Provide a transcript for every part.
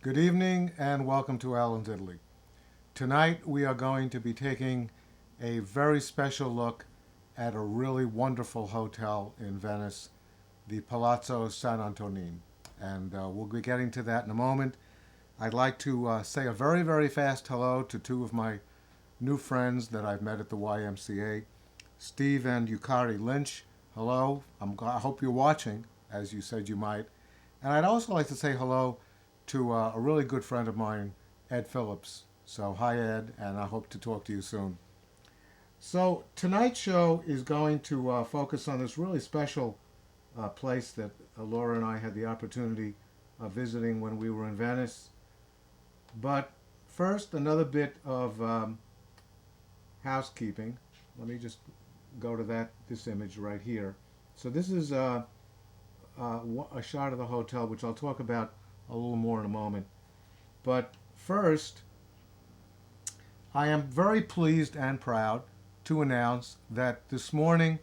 Good evening and welcome to Alan's Italy. Tonight we are going to be taking a very special look at a really wonderful hotel in Venice, the Palazzo Sant Antonin. And we'll be getting to that in a moment. I'd like to say a very, very fast hello to two of my new friends that I've met at the YMCA, Steve and Yukari Lynch. Hello, I hope you're watching, as you said you might. And I'd also like to say hello to a really good friend of mine, Ed Phillips. So hi Ed, and I hope to talk to you soon. So tonight's show is going to focus on this really special place that Laura and I had the opportunity of visiting when we were in Venice. But first, another bit of housekeeping. Let me just go to this image right here. So this is a shot of the hotel, which I'll talk about a little more in a moment. But first, I am very pleased and proud to announce that this morning,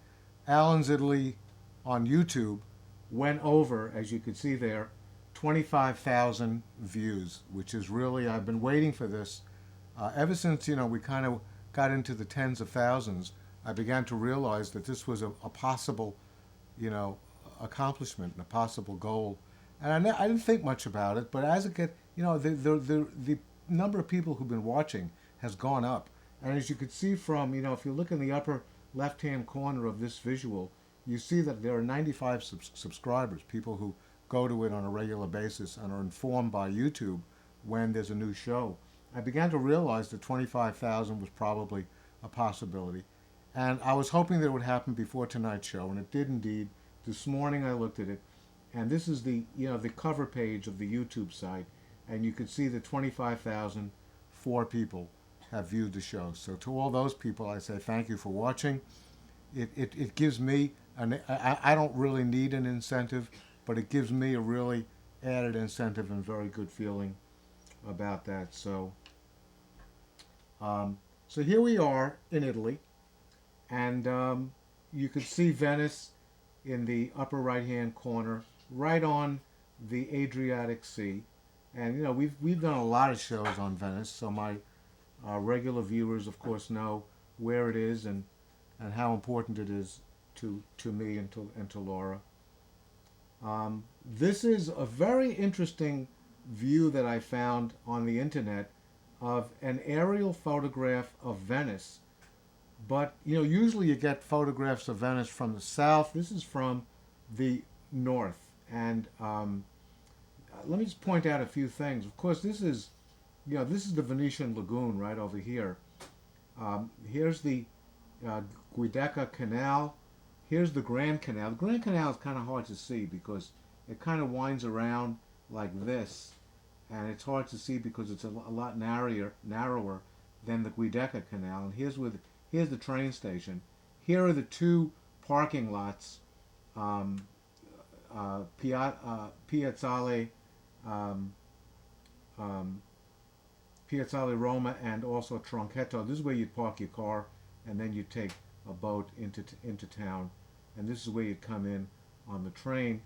Alan's Italy on YouTube went over, as you can see there, 25,000 views, which is really, I've been waiting for this. Ever since, we kind of got into the tens of thousands, I began to realize that this was a possible, accomplishment and a possible goal. And I didn't think much about it, but as it gets, the number of people who've been watching has gone up. And as you can see from, if you look in the upper left-hand corner of this visual, you see that there are 95 subscribers, people who go to it on a regular basis and are informed by YouTube when there's a new show. I began to realize that 25,000 was probably a possibility. And I was hoping that it would happen before tonight's show, and it did indeed. This morning I looked at it, and this is the cover page of the YouTube site, and you can see that 25,004 people have viewed the show. So to all those people, I say thank you for watching. It gives me, I don't really need an incentive, but it gives me a really added incentive and very good feeling about that. So, so here we are in Italy, and you can see Venice in the upper right-hand corner, right on the Adriatic Sea. And you know, we've done a lot of shows on Venice, so my regular viewers, of course, know where it is and how important it is to me and to Laura. This is a very interesting view that I found on the internet of an aerial photograph of Venice. But you know, usually you get photographs of Venice from the south. This is from the north, and let me just point out a few things. Of course, this is the Venetian Lagoon right over here. Here's the Giudecca Canal. Here's the Grand Canal. The Grand Canal is kind of hard to see because it kind of winds around like this, and it's hard to see because it's a lot narrower than the Giudecca Canal. And here's the train station. Here are the two parking lots, Piazzale, um, um, Piazzale Roma, and also Tronchetto. This is where you'd park your car, and then you'd take a boat into town, and this is where you'd come in on the train.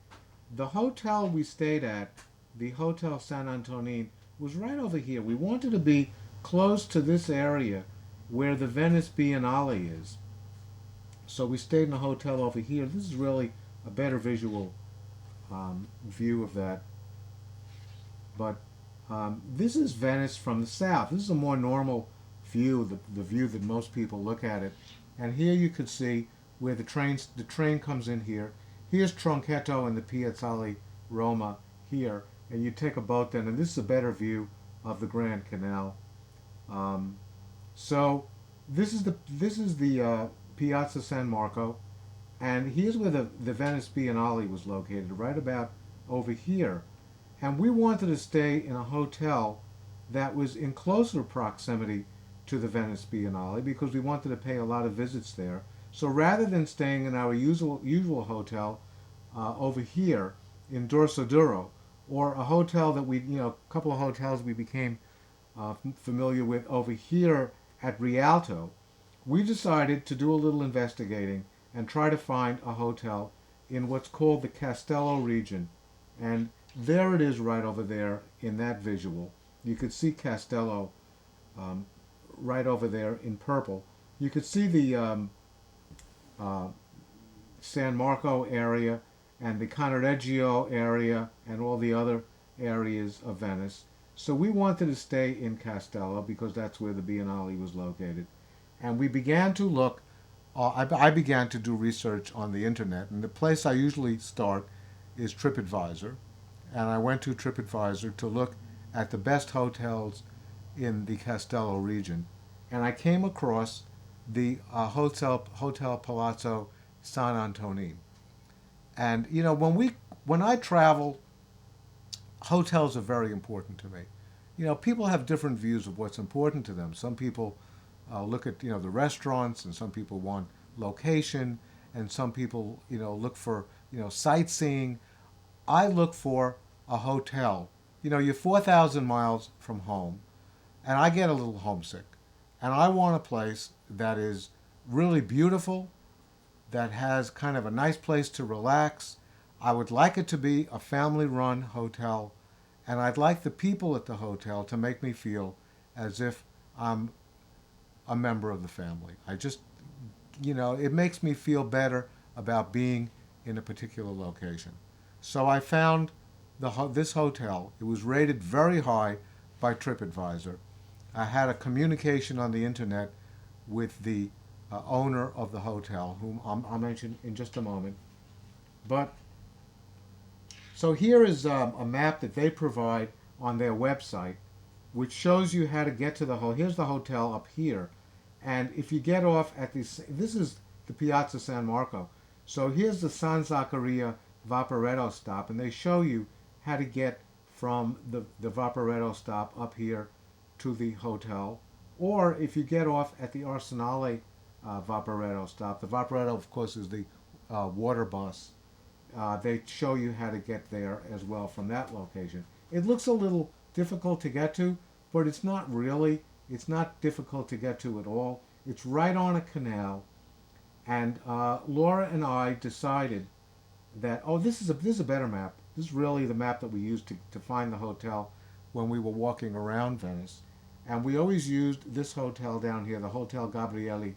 The hotel we stayed at, the Hotel Sant Antonin, was right over here. We wanted to be close to this area where the Venice Biennale is. So we stayed in a hotel over here. This is really a better visual view of that. But this is Venice from the south. This is a more normal view, the view that most people look at it. And here you can see where the train comes in here. Here's Tronchetto and the Piazzale Roma here, and you take a boat then, and this is a better view of the Grand Canal. So this is the Piazza San Marco, and here's where the Venice Biennale was located, right about over here. And we wanted to stay in a hotel that was in closer proximity to the Venice Biennale because we wanted to pay a lot of visits there. So rather than staying in our usual hotel over here in Dorsoduro, or a hotel that a couple of hotels we became familiar with over here at Rialto, we decided to do a little investigating and try to find a hotel in what's called the Castello region. And there it is right over there in that visual. You could see Castello right over there in purple. You could see the San Marco area and the Cannaregio area and all the other areas of Venice. So we wanted to stay in Castello because that's where the Biennale was located. And we began to look, I began to do research on the internet, and the place I usually start is TripAdvisor. And I went to TripAdvisor to look at the best hotels in the Castello region. And I came across the Hotel Palazzo Sant Antonin. And you know, when I travel, hotels are very important to me. You know, people have different views of what's important to them. Some people look at the restaurants, and some people want location, and some people look for sightseeing. I look for a hotel. You know, you're 4,000 miles from home, and I get a little homesick, and I want a place that is really beautiful, that has kind of a nice place to relax. I would like it to be a family-run hotel, and I'd like the people at the hotel to make me feel as if I'm a member of the family. It makes me feel better about being in a particular location. So I found this hotel. It was rated very high by TripAdvisor. I had a communication on the internet with the owner of the hotel, whom I'll mention in just a moment. But so here is a map that they provide on their website, which shows you how to get to the hotel. Here's the hotel up here, and if you get off at this is the Piazza San Marco. So here's the San Zaccaria Vaporetto stop, and they show you how to get from the Vaporetto stop up here to the hotel. Or if you get off at the Arsenale Vaporetto stop, the Vaporetto, of course, is the water bus. They show you how to get there as well from that location. It looks a little difficult to get to, but it's not really. It's not difficult to get to at all. It's right on a canal. And Laura and I decided that, this is a better map. This is really the map that we used to find the hotel when we were walking around Venice. And we always used this hotel down here, the Hotel Gabrielli,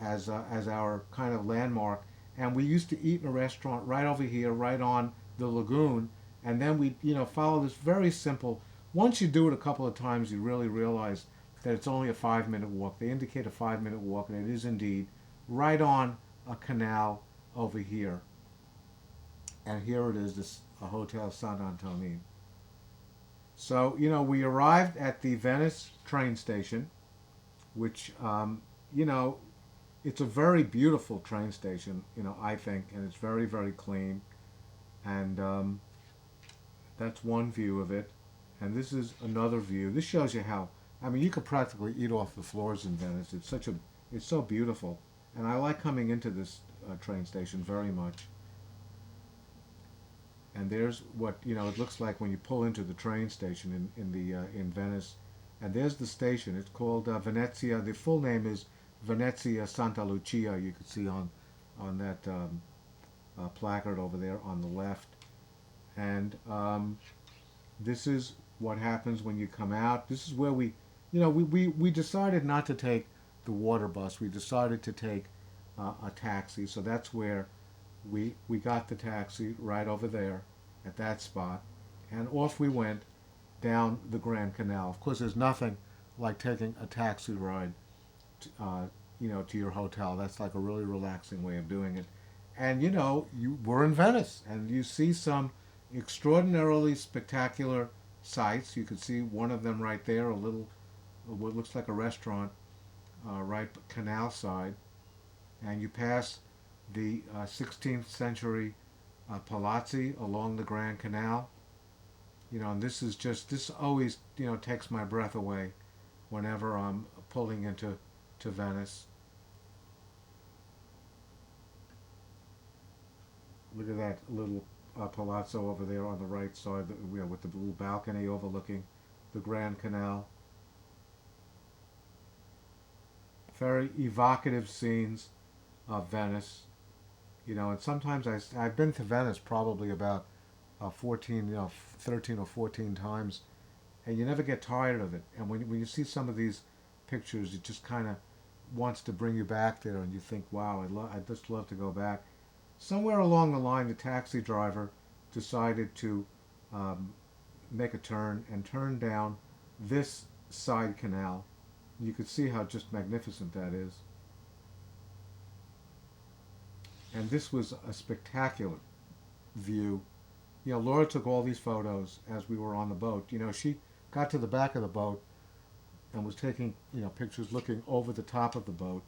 as our kind of landmark. And we used to eat in a restaurant right over here, right on the lagoon. And then we, follow this very simple. Once you do it a couple of times, you really realize that it's only a 5 minute walk. They indicate a 5 minute walk, and it is indeed right on a canal over here. And here it is, this Hotel Sant Antonin. So, we arrived at the Venice train station, which, you know, it's a very beautiful train station, I think, and it's very, very clean. And that's one view of it. And this is another view. This shows you how, I mean, you could practically eat off the floors in Venice. It's so beautiful. And I like coming into this train station very much. And there's what, it looks like when you pull into the train station in Venice. And there's the station. It's called Venezia. The full name is Venezia Santa Lucia. You could see on that placard over there on the left. And this is what happens when you come out. This is where we decided not to take the water bus. We decided to take a taxi. So that's where we got the taxi right over there at that spot. And off we went down the Grand Canal. Of course, there's nothing like taking a taxi ride to your hotel. That's like a really relaxing way of doing it. And we're in Venice, and you see some extraordinarily spectacular sights. You can see one of them right there, what looks like a restaurant, right canal side. And you pass the 16th century palazzi along the Grand Canal. And this always, takes my breath away whenever I'm pulling into Venice. Look at that little palazzo over there on the right side, with the little balcony overlooking the Grand Canal. Very evocative scenes of Venice. And sometimes I've been to Venice probably about 13 or 14 times, and you never get tired of it. And when you see some of these pictures, it just kind of wants to bring you back there, and you think, wow, I'd just love to go back. Somewhere along the line, the taxi driver decided to make a turn and turn down this side canal. You could see how just magnificent that is. And this was a spectacular view. Laura took all these photos as we were on the boat. She got to the back of the boat and was taking, pictures looking over the top of the boat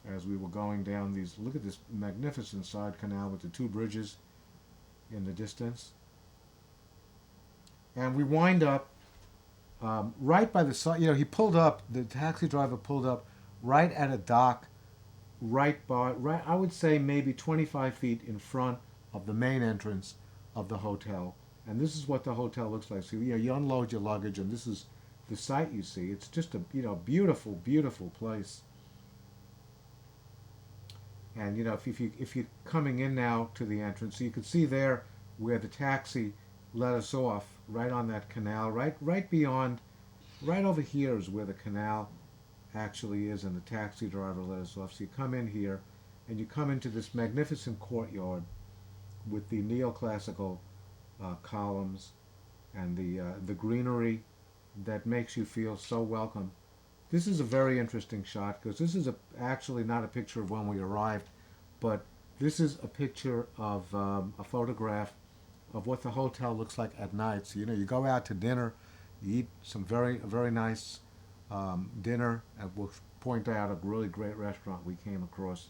as we were going down these. Look at this magnificent side canal with the two bridges in the distance. And we wind up right by the side. The taxi driver pulled up right at a dock, right, I would say maybe 25 feet in front of the main entrance of the hotel. And this is what the hotel looks like. So you unload your luggage, and this is the sight you see. It's just a beautiful, beautiful place. And if you're coming in now to the entrance, so you can see there where the taxi let us off, right on that canal, right beyond, right over here is where the canal actually is, and the taxi driver let us off. So you come in here, and you come into this magnificent courtyard with the neoclassical columns and the greenery that makes you feel so welcome. This is a very interesting shot, because this is actually not a picture of when we arrived, but this is a picture of a photograph of what the hotel looks like at night. So you go out to dinner, you eat some very nice dinner, and we'll point out a really great restaurant we came across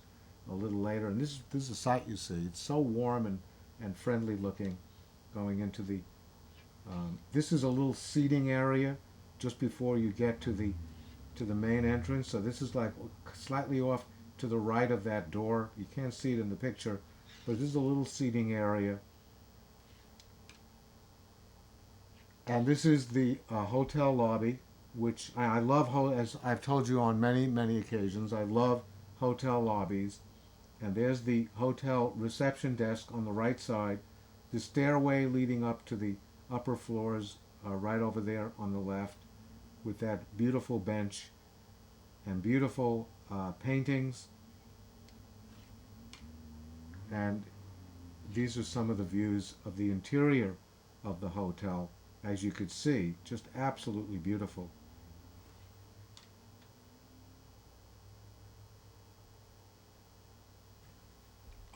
a little later. And this is a sight you see. It's so warm and friendly looking. Going into the this is a little seating area just before you get to the main entrance. So this is like slightly off to the right of that door. You can't see it in the picture, but this is a little seating area. And this is the hotel lobby, which I love. As I've told you on many occasions, I love hotel lobbies. And there's the hotel reception desk on the right side, The stairway leading up to the upper floors right over there on the left, with that beautiful bench and beautiful paintings. And these are some of the views of the interior of the hotel. As you could see, just absolutely beautiful.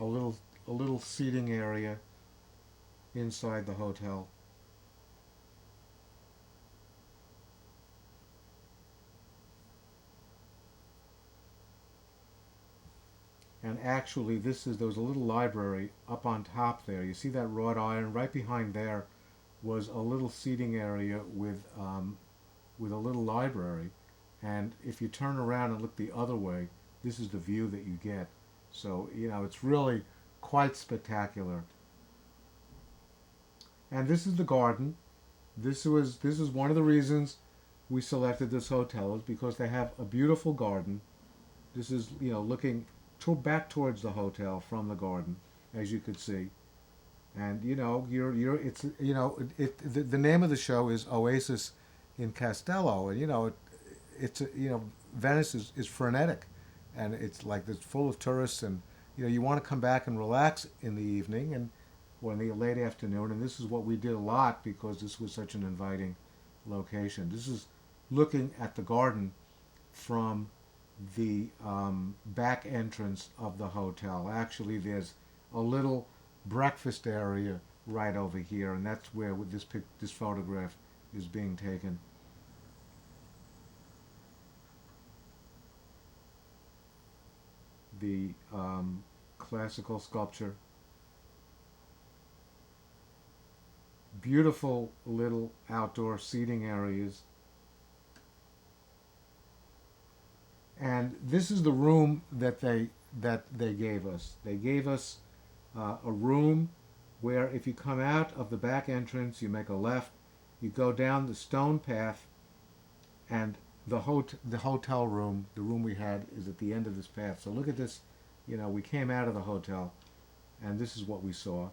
A little a little seating area inside the hotel. And actually, there was a little library up on top there. You see that wrought iron? Right behind there was a little seating area with a little library. And if you turn around and look the other way, this is the view that you get. So, it's really quite spectacular. And this is the garden. This is one of the reasons we selected this hotel, is because they have a beautiful garden. This is, looking back towards the hotel from the garden, as you could see. And the name of the show is Oasis in Castello, and it's Venice is frenetic, and it's full of tourists, and you want to come back and relax in the evening and or in the late afternoon, and this is what we did a lot because this was such an inviting location. This is looking at the garden from the back entrance of the hotel. Actually, there's a little breakfast area right over here, and that's where this photograph is being taken. The classical sculpture. Beautiful little outdoor seating areas. And this is the room that they gave us. They gave us a room where if you come out of the back entrance, you make a left, you go down the stone path, and the hotel room, the room we had, is at the end of this path. So look at this. We came out of the hotel, and this is what we saw,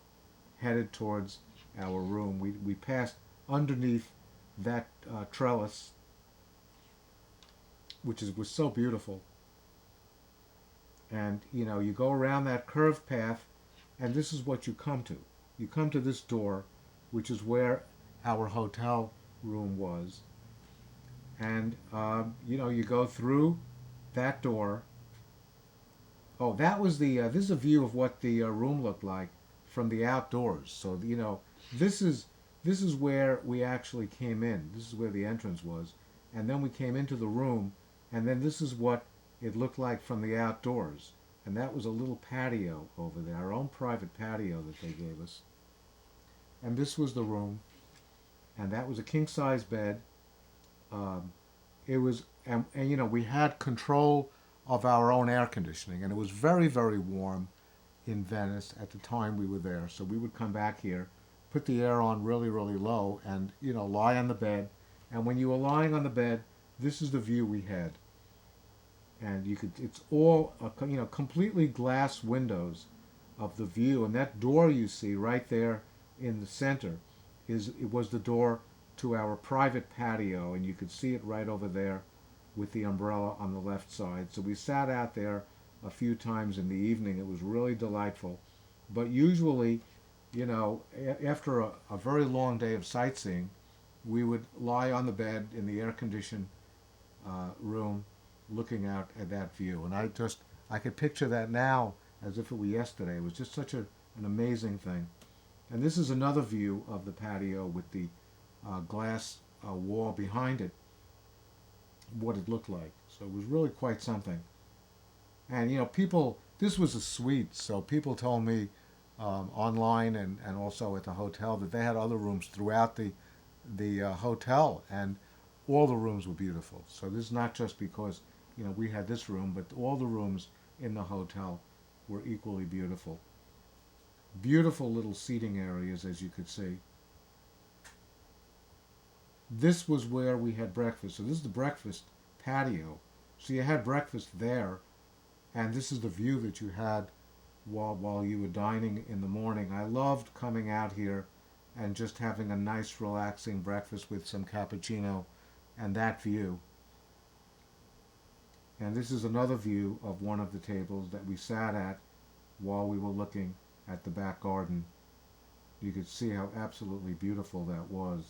headed towards our room. We passed underneath that trellis, which was so beautiful. And you go around that curved path, and this is what you come to. You come to this door, which is where our hotel room was. And you go through that door. Oh, that was this is a view of what the room looked like from the outdoors. So this is where we actually came in. This is where the entrance was, and then we came into the room, and then this is what it looked like from the outdoors. And that was a little patio over there, our own private patio that they gave us. And this was the room, and that was a king-size bed. It was, and we had control of our own air conditioning, and it was very, very warm in Venice at the time we were there. So we would come back here, put the air on really, really low, and lie on the bed. And when you were lying on the bed, this is the view we had. And it's all completely glass windows of the view, and that door you see right there in the center it was the door to our private patio, and you could see it right over there with the umbrella on the left side. So we sat out there a few times in the evening. It was really delightful. But usually, after a very long day of sightseeing, we would lie on the bed in the air-conditioned room looking out at that view. And I could picture that now as if it were yesterday. It was just such an amazing thing. And this is another view of the patio with the glass wall behind it, what it looked like. So it was really quite something. And this was a suite, so people told me online and also at the hotel that they had other rooms throughout the hotel, and all the rooms were beautiful. So this is not just because we had this room, but all the rooms in the hotel were equally beautiful. Beautiful little seating areas, as you could see. This was where we had breakfast. So this is the breakfast patio. So you had breakfast there, and this is the view that you had while you were dining in the morning. I loved coming out here and just having a nice relaxing breakfast with some cappuccino and that view. And this is another view of one of the tables that we sat at while we were looking at the back garden. You could see how absolutely beautiful that was.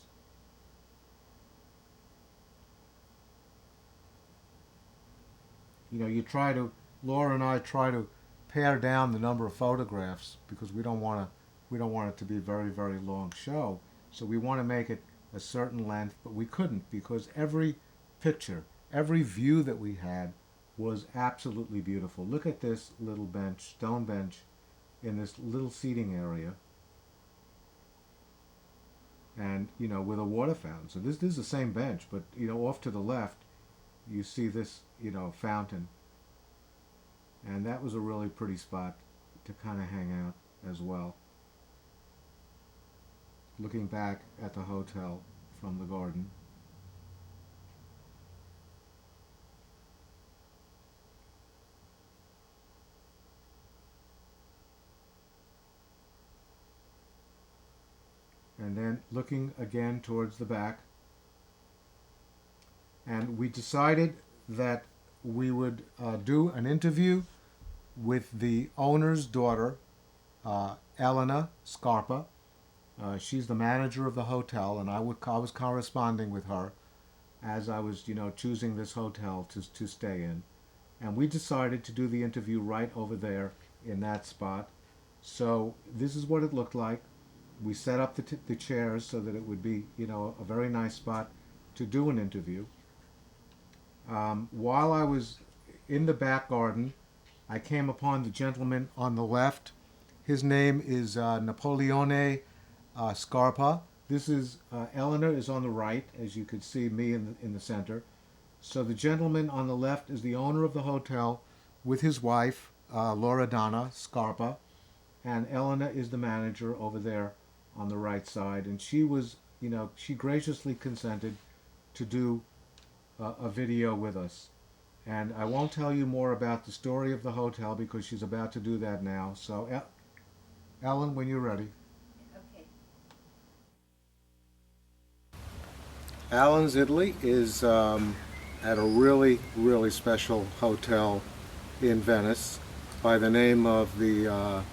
You know, Laura and I try to pare down the number of photographs because we don't want it to be a very, very long show. So we want to make it a certain length, but we couldn't because every picture, every view that we had was absolutely beautiful. Look at this little bench, stone bench, in this little seating area. And, you know, with a water fountain. So this is the same bench, but, you know, off to the left, you see this, you know, fountain. And that was a really pretty spot to kind of hang out as well. Looking back at the hotel from the garden. And then looking again towards the back. And we decided that we would do an interview with the owner's daughter, Elena Scarpa. She's the manager of the hotel, and I was corresponding with her as I was, you know, choosing this hotel to stay in. And we decided to do the interview right over there in that spot. So this is what it looked like. We set up the chairs so that it would be, you know, a very nice spot to do an interview. While I was in the back garden, I came upon the gentleman on the left. His name is Napoleone Scarpa. This is Eleanor is on the right, as you could see me in the center. So the gentleman on the left is the owner of the hotel with his wife, Loredana Scarpa, and Elena is the manager over there on the right side. And she was, you know, she graciously consented to do a video with us. And I won't tell you more about the story of the hotel because she's about to do that now. So, Ellen, when you're ready. Okay. Alan's Italy is at a really, really special hotel in Venice by the name of the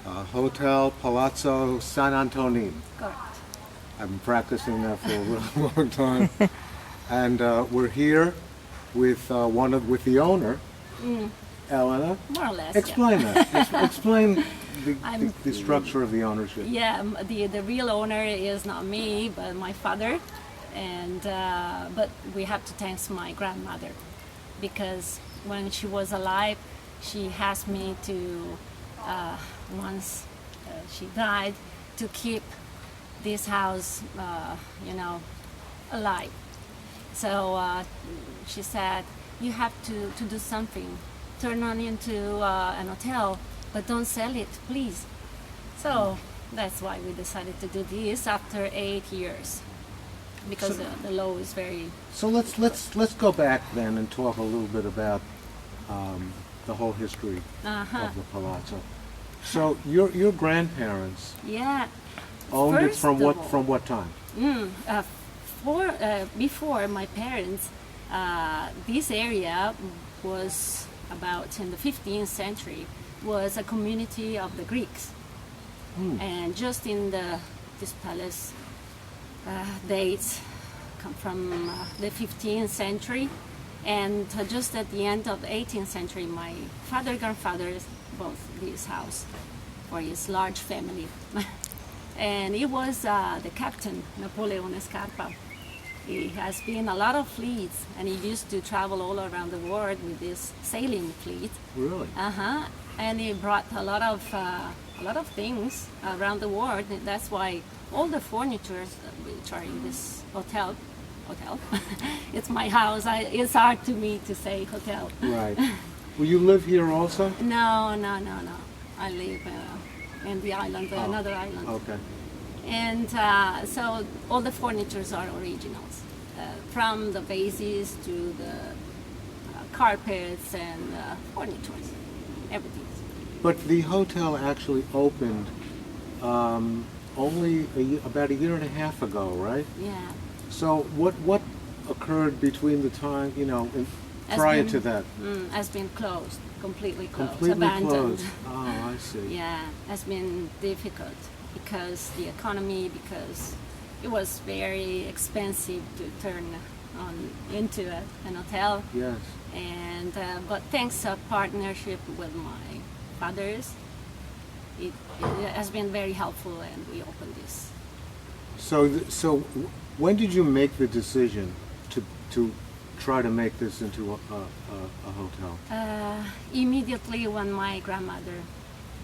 Hotel Palazzo Sant Antonin. Correct. I've been practicing that for a really long time. And we're here with with the owner, Elena. More or less. Explain that. Explain the structure of the ownership. Yeah, the real owner is not me, but my father, and but we have to thank my grandmother, because when she was alive, she asked me to once she died to keep this house, you know, alive. So she said, you have to do something, turn on into an hotel, but don't sell it, please. So that's why we decided to do this after 8 years, because the law is very. So let's go back then and talk a little bit about the whole history of the palazzo. So your grandparents owned it from what time? Before my parents, this area was about in the 15th century, was a community of the Greeks. And just in this palace dates come from the 15th century, and just at the end of the 18th century, my grandfathers bought this house for his large family. And it was the captain, Napoleone Scarpa. He has been a lot of fleets, and he used to travel all around the world with this sailing fleet. Really? And he brought a lot of things around the world. And that's why all the furniture which are in this hotel, it's my house. It's hard to me to say hotel. Right. Will you live here also? No. I live in the island, another island. Okay. And so all the furnitures are originals, from the vases to the carpets and furnitures, everything. But the hotel actually opened only about a year and a half ago, right? Yeah. So what occurred between the time, Has prior been- to that? Has been closed, completely closed, Completely abandoned. closed. Oh, I see. Yeah, has been difficult because the economy, because it was very expensive to turn on into an hotel. Yes. And but thanks to partnership with my fathers, it has been very helpful, and we opened this. So when did you make the decision to try to make this into a hotel? Immediately when my grandmother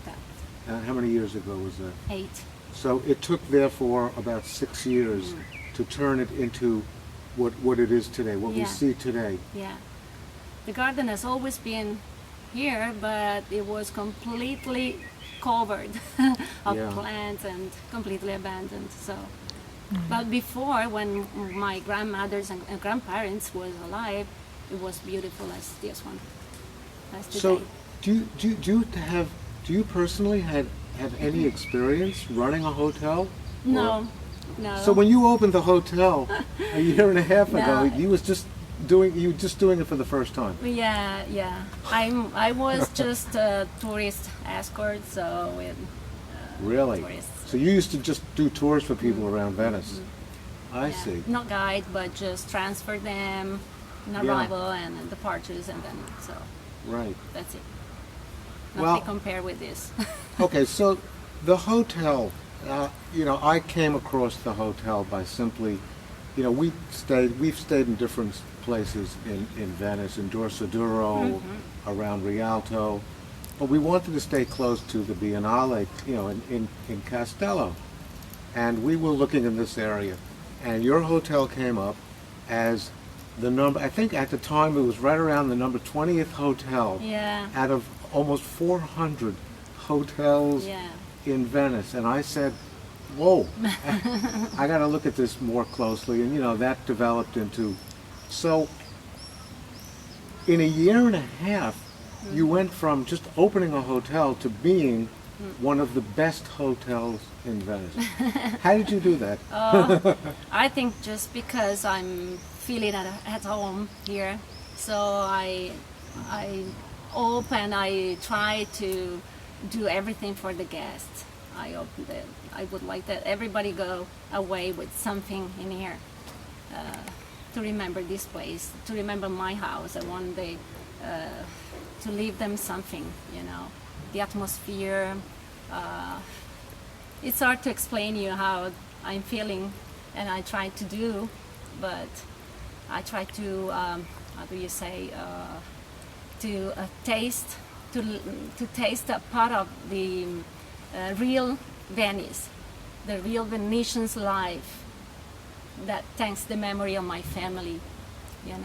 died, How many years ago was that? 8. So it took therefore about 6 years to turn it into what it is today, what we Yeah. see today. Yeah. The garden has always been here, but it was completely covered of Yeah. plants and completely abandoned. So, but before, when my grandmothers and grandparents was alive, it was beautiful as this one, as today. So do you personally have any experience running a hotel? No, Or- no. So when you opened the hotel a year and a half ago, No. you were just doing it for the first time. Yeah, yeah. I was just a tourist escort, so with Really? tourists. So you used to just do tours for people around Venice. I Yeah. see. Not guide, but just transfer them in Yeah. arrival and departures, and then so Right. that's it. Well- Nothing compared with this. Okay, so the hotel, I came across the hotel by simply, we've stayed in different places in Venice, in Dorsoduro, around Rialto, but we wanted to stay close to the Biennale, in Castello. And we were looking in this area, and your hotel came up as the number, I think at the time it was right around the number 20th hotel Yeah. out of almost 400 hotels Yeah. in Venice. And I said, whoa, I got to look at this more closely. And, that developed into, so in a year and a half, you went from just opening a hotel to being one of the best hotels in Venice. How did you do that? I think just because I'm feeling at home here, so I open. I try to do everything for the guests. I open it. I would like that everybody go away with something in here to remember this place, to remember my house. I want to leave them something, the atmosphere. It's hard to explain you how I'm feeling, and I try to do, but I try to, how do you say, to taste a part of the real Venice, the real Venetian's life. That thanks the memory of my family, we can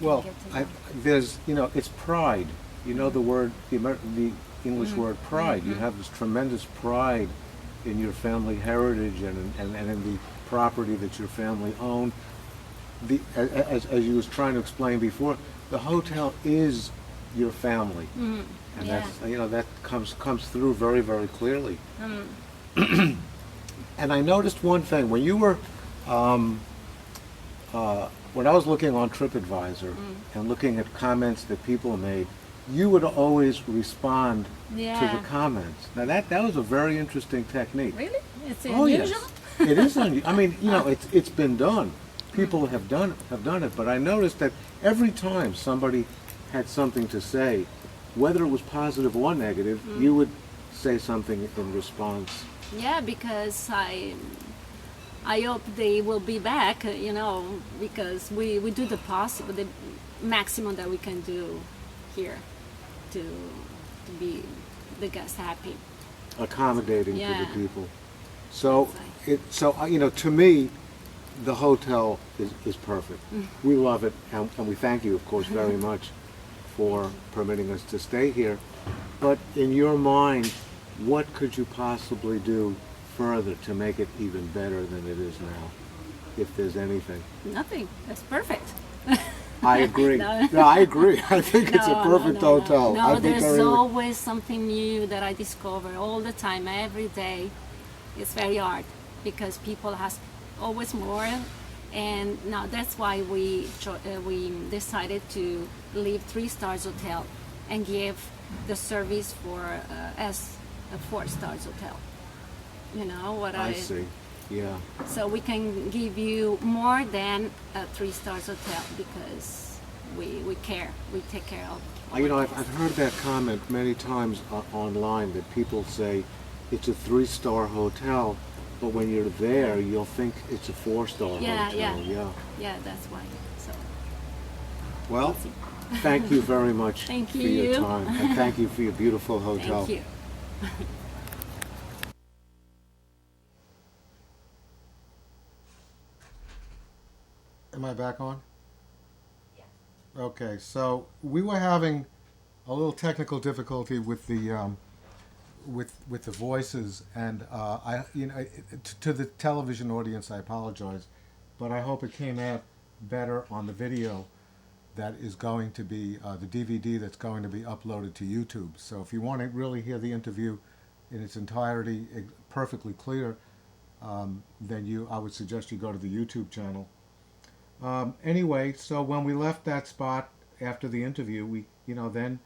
Well, get to know. there's, it's pride. The word, the English word pride. You have this tremendous pride in your family heritage and in the property that your family owned. As you was trying to explain before, the hotel is your family, and Yeah. that's that comes through very, very clearly. And I noticed one thing when you were when I was looking on TripAdvisor and looking at comments that people made, you would always respond to Yeah. the comments. Now that was a very interesting technique. Really? It's Oh unusual? yes, it is unusual. I mean, it's been done. People have done it, but I noticed that every time somebody had something to say, whether it was positive or negative, you would say something in response. Yeah, because I hope they will be back, because we do the possible, the maximum that we can do here to be the guests happy. Accommodating to Yeah. the people. So to me, the hotel is perfect. We love it, and we thank you, of course, very much for permitting us to stay here. But in your mind, what could you possibly do further to make it even better than it is now, if there's anything? Nothing. That's perfect. I agree. No. No, I agree. I think it's a No, perfect no, no, hotel. no. I No, think there's always something new that I discover all the time, every day. It's very hard because people has always more, and now that's why we decided to leave 3 stars hotel and give the service for as a 4 stars hotel. You know what I see. Yeah. So we can give you more than a 3 stars hotel because we care. We take care of. You know, our I've guests. heard that comment many times online that people say it's a 3-star hotel, but when you're there, you'll think it's a 4-star Yeah, hotel. yeah. Yeah, that's why. So Well, thank you very much Thank for your you. time, and thank you for your beautiful hotel. thank you. Am I back on? Okay, so we were having a little technical difficulty with the with the voices, and to the television audience, I apologize, but I hope it came out better on the video that is going to be the DVD that's going to be uploaded to YouTube. So if you want to really hear the interview in its entirety, perfectly clear, then I would suggest you go to the YouTube channel. Anyway, so when we left that spot after the interview, we then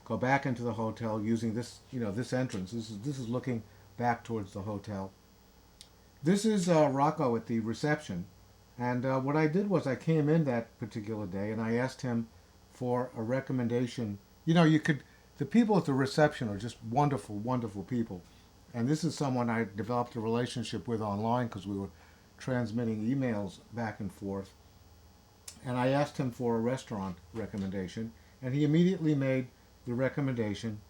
go back into the hotel using this entrance. This is looking back towards the hotel. This is Rocco at the reception, and what I did was I came in that particular day and I asked him for a recommendation. The people at the reception are just wonderful, wonderful people, and this is someone I developed a relationship with online because we were transmitting emails back and forth. And I asked him for a restaurant recommendation, and he immediately made the recommendation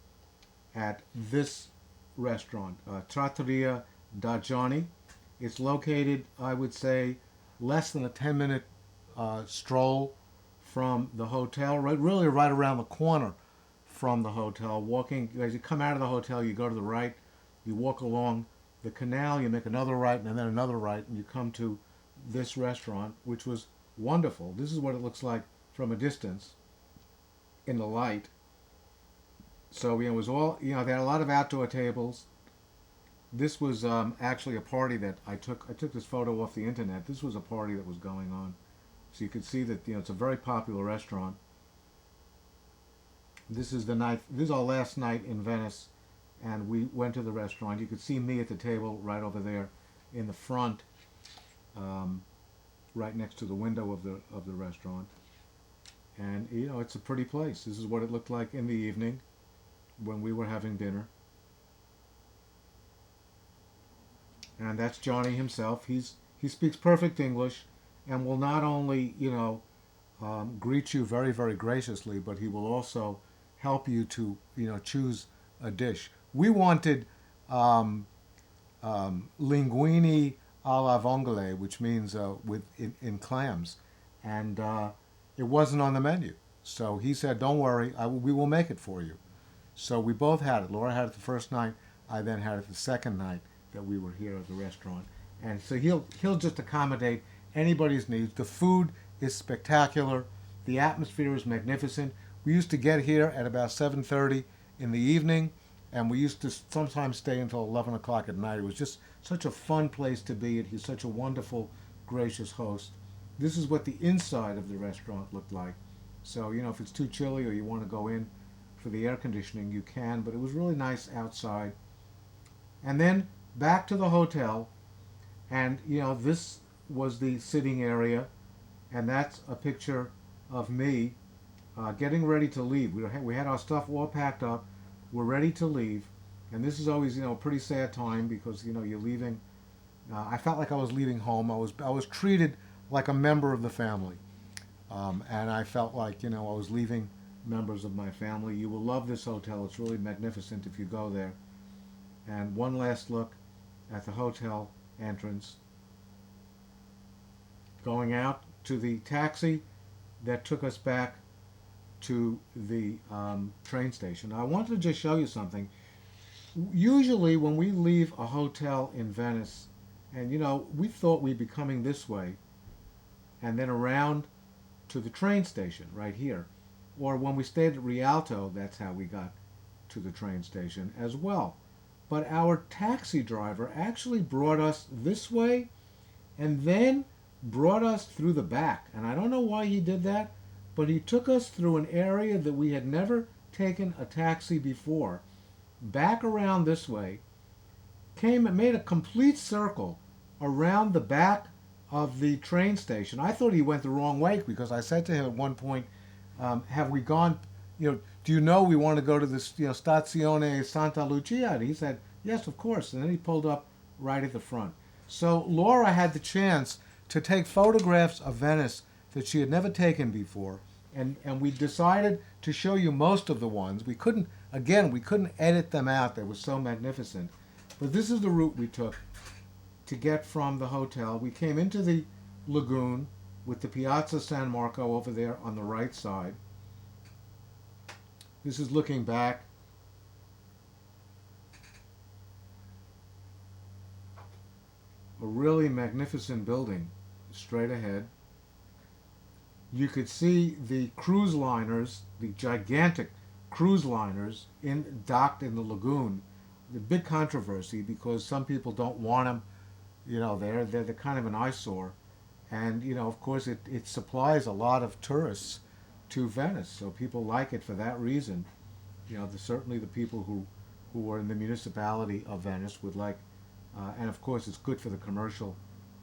at this restaurant, Trattoria da Johnny. It's located, I would say, less than a 10-minute stroll from the hotel, really right around the corner from the hotel. Walking, as you come out of the hotel, you go to the right, you walk along the canal, you make another right, and then another right, and you come to this restaurant, which was wonderful. This is what it looks like from a distance in the light. So it was all, they had a lot of outdoor tables. This was actually a party that I took this photo off the internet. This was a party that was going on. So you could see that it's a very popular restaurant. This is our last night in Venice, and we went to the restaurant. You could see me at the table right over there in the front. Right next to the window of the restaurant, and it's a pretty place. This is what it looked like in the evening when we were having dinner, and that's Johnny himself. He speaks perfect English, and will not only greet you very, very graciously, but he will also help you to choose a dish. We wanted linguine alla vongole, which means in clams, and it wasn't on the menu. So he said, "Don't worry, we will make it for you." So we both had it. Laura had it the first night. I then had it the second night that we were here at the restaurant. And so he'll just accommodate anybody's needs. The food is spectacular. The atmosphere is magnificent. We used to get here at about 7:30 in the evening, and we used to sometimes stay until 11 o'clock at night. It was just such a fun place to be at. He's such a wonderful, gracious host. This is what the inside of the restaurant looked like. So, if it's too chilly or you want to go in for the air conditioning, you can, but it was really nice outside. And then back to the hotel, and, this was the sitting area, and that's a picture of me getting ready to leave. We had our stuff all packed up. We're ready to leave. And this is always, a pretty sad time because, you're leaving. I felt like I was leaving home. I was treated like a member of the family. And I felt like, I was leaving members of my family. You will love this hotel. It's really magnificent if you go there. And one last look at the hotel entrance. Going out to the taxi that took us back to the train station. I wanted to just show you something. Usually when we leave a hotel in Venice, and we thought we'd be coming this way, and then around to the train station right here. Or when we stayed at Rialto, that's how we got to the train station as well. But our taxi driver actually brought us this way and then brought us through the back. And I don't know why he did that, but he took us through an area that we had never taken a taxi before, back around this way, came and made a complete circle around the back of the train station. I thought he went the wrong way because I said to him at one point, have we gone, do you know we want to go to this, Stazione Santa Lucia? And he said, yes, of course. And then he pulled up right at the front. So Laura had the chance to take photographs of Venice that she had never taken before. And we decided to show you most of the ones. We couldn't edit them out. They were so magnificent. But this is the route we took to get from the hotel. We came into the lagoon with the Piazza San Marco over there on the right side. This is looking back. A really magnificent building straight ahead. You could see the cruise liners, the gigantic cruise liners docked in the lagoon. The big controversy because some people don't want them, they're kind of an eyesore. And, of course, it supplies a lot of tourists to Venice, so people like it for that reason. Certainly the people who are in the municipality of Venice would like, and of course it's good for the commercial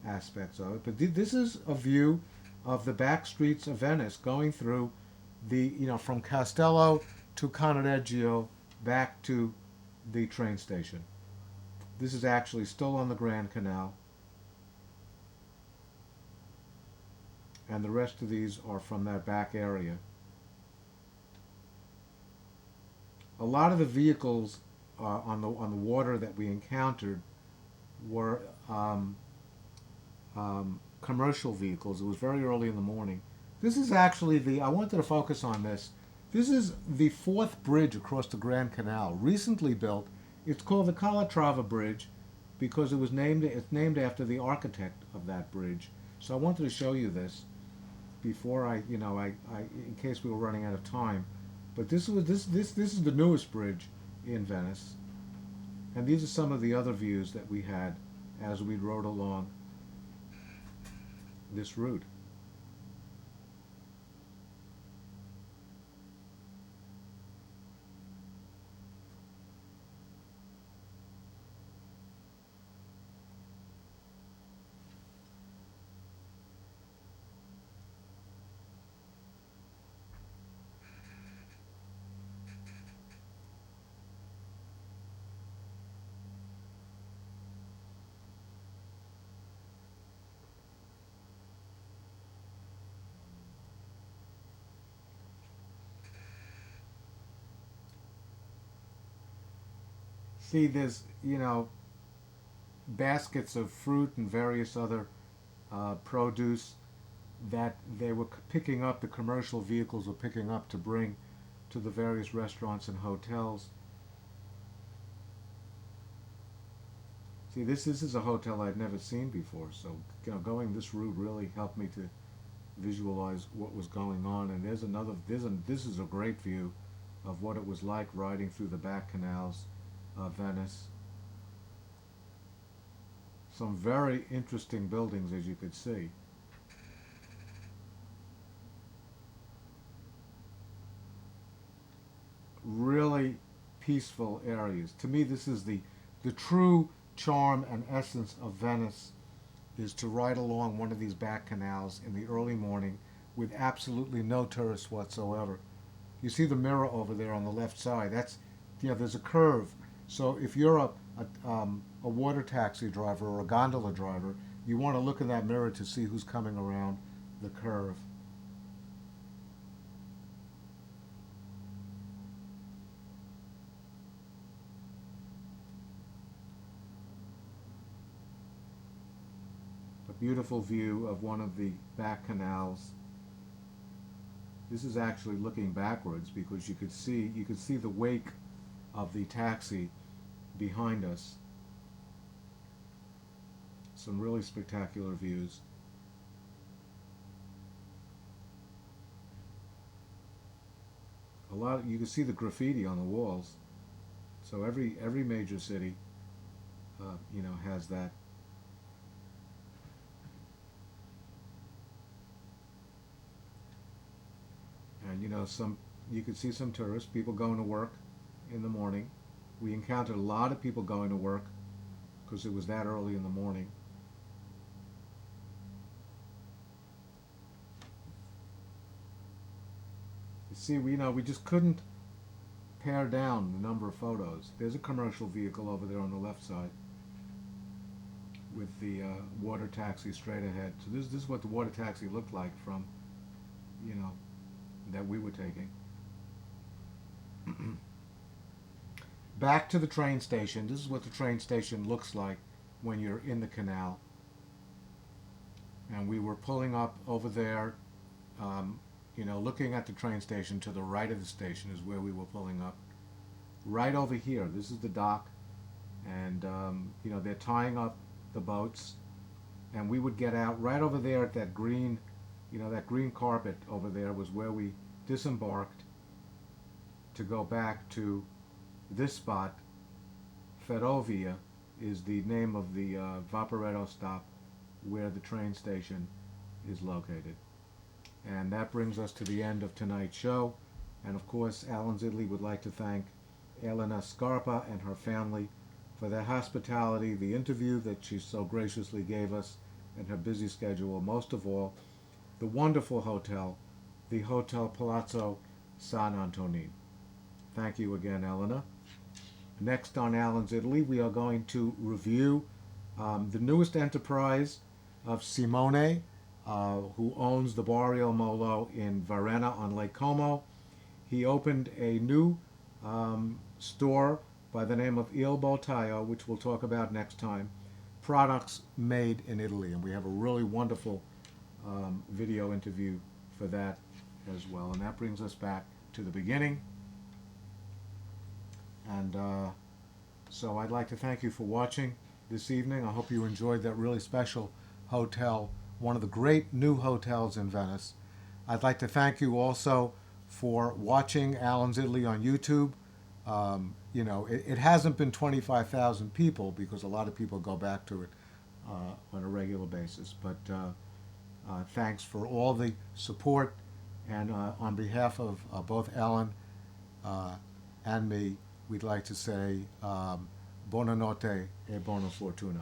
aspects of it. But this is a view of the back streets of Venice going through from Castello to Cannaregio back to the train station. This is actually still on the Grand Canal. And the rest of these are from that back area. A lot of the vehicles on the water that we encountered were commercial vehicles. It was very early in the morning. This is actually I wanted to focus on this. This is the fourth bridge across the Grand Canal, recently built. It's called the Calatrava Bridge because it's named after the architect of that bridge. So I wanted to show you this before in case we were running out of time. But this is the newest bridge in Venice. And these are some of the other views that we had as we rode along this route. See, there's, baskets of fruit and various other produce that they were picking up, the commercial vehicles were picking up to bring to the various restaurants and hotels. See, this is a hotel I'd never seen before, so going this route really helped me to visualize what was going on. And this is a great view of what it was like riding through the back canals of Venice. Some very interesting buildings, as you could see. Really peaceful areas. To me, this is the true charm and essence of Venice, is to ride along one of these back canals in the early morning with absolutely no tourists whatsoever. You see the mirror over there on the left side. That's, there's a curve. So if you're a water taxi driver or a gondola driver, you want to look in that mirror to see who's coming around the curve. A beautiful view of one of the back canals. This is actually looking backwards because you could see the wake of the taxi behind us. Some really spectacular views. lot. You can see the graffiti on the walls. So every major city, has that. And you could see some tourists, people going to work in the morning. We encountered a lot of people going to work because it was that early in the morning. You see, we just couldn't pare down the number of photos. There's a commercial vehicle over there on the left side with the water taxi straight ahead. So this is what the water taxi looked like from, that we were taking. Back to the train station. This is what the train station looks like when you're in the canal. And we were pulling up over there, looking at the train station. To the right of the station is where we were pulling up. Right over here, this is the dock. And, they're tying up the boats. And we would get out right over there at that green, that green carpet over there was where we disembarked to go back to this spot. Ferrovia is the name of the Vaporetto stop where the train station is located. And that brings us to the end of tonight's show. And of course, Alan's Italy would like to thank Elena Scarpa and her family for their hospitality, the interview that she so graciously gave us, and her busy schedule. Most of all, the wonderful hotel, the Hotel Palazzo Sant Antonin. Thank you again, Elena. Next on Alan's Italy, we are going to review the newest enterprise of Simone, who owns the Barrio Molo in Varenna on Lake Como. He opened a new store by the name of Il Boltaio, which we'll talk about next time. Products made in Italy, and we have a really wonderful video interview for that as well. And that brings us back to the beginning. And so I'd like to thank you for watching this evening. I hope you enjoyed that really special hotel, one of the great new hotels in Venice. I'd like to thank you also for watching Alan's Italy on YouTube. It hasn't been 25,000 people because a lot of people go back to it on a regular basis. But thanks for all the support. And on behalf of both Alan and me, we'd like to say buonanotte e buona fortuna.